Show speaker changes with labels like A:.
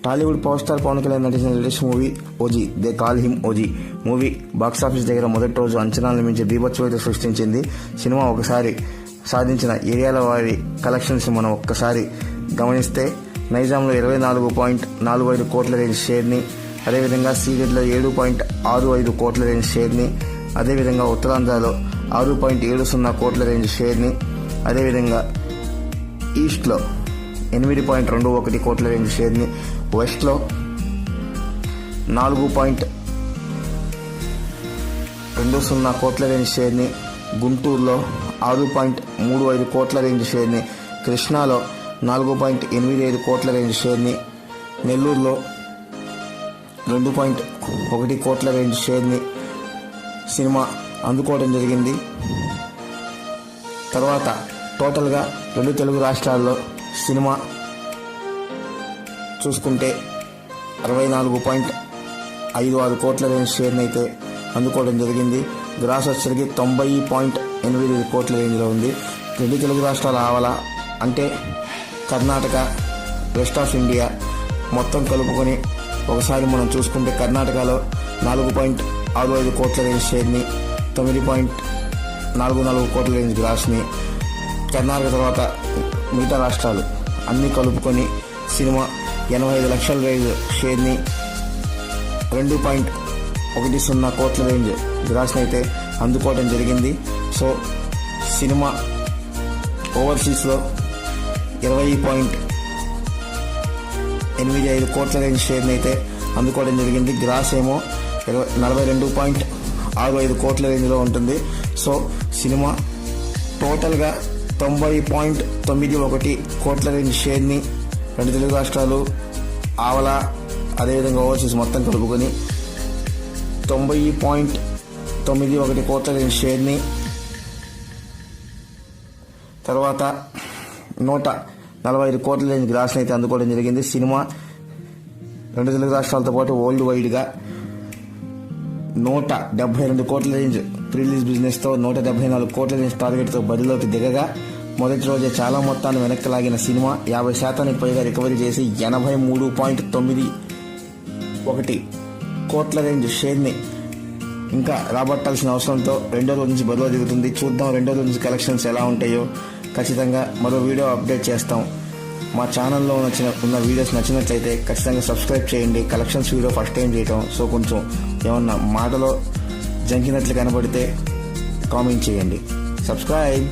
A: Tollywood power star Pawan Kalyan నటించిన latest movie OG, they call him OG movie box office దగ్గర మొదటి రోజు అంచనాలను మించి బీభత్సమైతే సృష్టించింది. సినిమా ఒకసారి సాధించిన ఏరియాల వారి కలెక్షన్స్ మనం ఒక్కసారి గమనిస్తే నైజాంలో 24.45 కోట్ల రేంజ్ షేర్ని, అదేవిధంగా సీడెడ్లో 7.65 కోట్ల రేంజ్ షేర్ని, అదేవిధంగా ఉత్తరాంధ్రలో 6.70 కోట్ల రేంజ్ షేర్ని, అదేవిధంగా ఈస్ట్లో 8.21 కోట్ల రేంజ్ షేర్ని, వెస్ట్లో 4.20 కోట్ల రేంజ్ షేర్ని, గుంటూరులో 6.35 కోట్ల రేంజ్ షేర్ని, కృష్ణాలో 4.85 కోట్ల రేంజ్ షేర్ని, నెల్లూరులో 2.1 కోట్ల రేంజ్ షేర్ని సినిమా అందుకోవడం జరిగింది. తర్వాత టోటల్గా 2 తెలుగు రాష్ట్రాల్లో సినిమా చూసుకుంటే 64.56 కోట్ల రేంజ్ షేర్ని అయితే అందుకోవడం జరిగింది. గ్రాస్ వచ్చరికి 90.85 కోట్ల రేంజ్లో ఉంది. 2 తెలుగు రాష్ట్రాల ఆవల అంటే కర్ణాటక, వెస్ట్ ఆఫ్ ఇండియా మొత్తం కలుపుకొని ఒకసారి మనం చూసుకుంటే కర్ణాటకలో 4.65 కోట్ల రేంజ్ షేర్ని, 9.44 కోట్ల రేంజ్ గ్రాస్ని, కర్ణాటక తర్వాత మిగతా రాష్ట్రాలు అన్నీ కలుపుకొని సినిమా 85 లక్షల రేంజ్ షేర్ని, 2.10 కోట్ల రేంజ్ గ్రాస్ని అయితే అందుకోవడం జరిగింది. సో సినిమా ఓవర్సీస్లో 20.85 కోట్ల రేంజ్ షేర్ని అయితే అందుకోవడం జరిగింది. గ్రాస్ ఏమో 42.65 కోట్ల రేంజ్లో ఉంటుంది. సో సినిమా టోటల్గా 90.91 కోట్ల రేంజ్ షేర్ని 2 తెలుగు రాష్ట్రాలు ఆవల అదేవిధంగా ఓవర్సీస్ మొత్తం కలుపుకొని 90.91 కోట్ల రేంజ్ షేర్ని, తర్వాత 145 కోట్ల రేంజ్ గ్రాస్ని అయితే అందుకోవడం జరిగింది. సినిమా 2 తెలుగు రాష్ట్రాలతో పాటు వరల్డ్ వైడ్గా 172 కోట్ల రేంజ్ ప్రీలీజ్ బిజినెస్తో 174 కోట్ల రేంజ్ టార్గెట్తో బరిలోకి దిగగా మొదటి రోజే చాలా మొత్తాన్ని వెనక్కి లాగిన సినిమా 50% పైగా రికవరీ చేసి 83.91 కోట్ల రేంజ్ షేర్ని ఇంకా రాబట్టాల్సిన అవసరంతో రెండో రోజు నుంచి బరిలో దిగుతుంది. చూద్దాం రెండో రోజు నుంచి కలెక్షన్స్ ఎలా ఉంటాయో. ఖచ్చితంగా మరో వీడియో అప్డేట్ చేస్తాం. మా ఛానల్లో ఉన్న వీడియోస్ నచ్చినట్లయితే ఖచ్చితంగా సబ్స్క్రైబ్ చేయండి. కలెక్షన్స్ వీడియో ఫస్ట్ టైం చేయటం, సో కొంచెం ఏమన్నా మాటలో జంకినట్లు కనబడితే కామెంట్ చేయండి. సబ్స్క్రైబ్.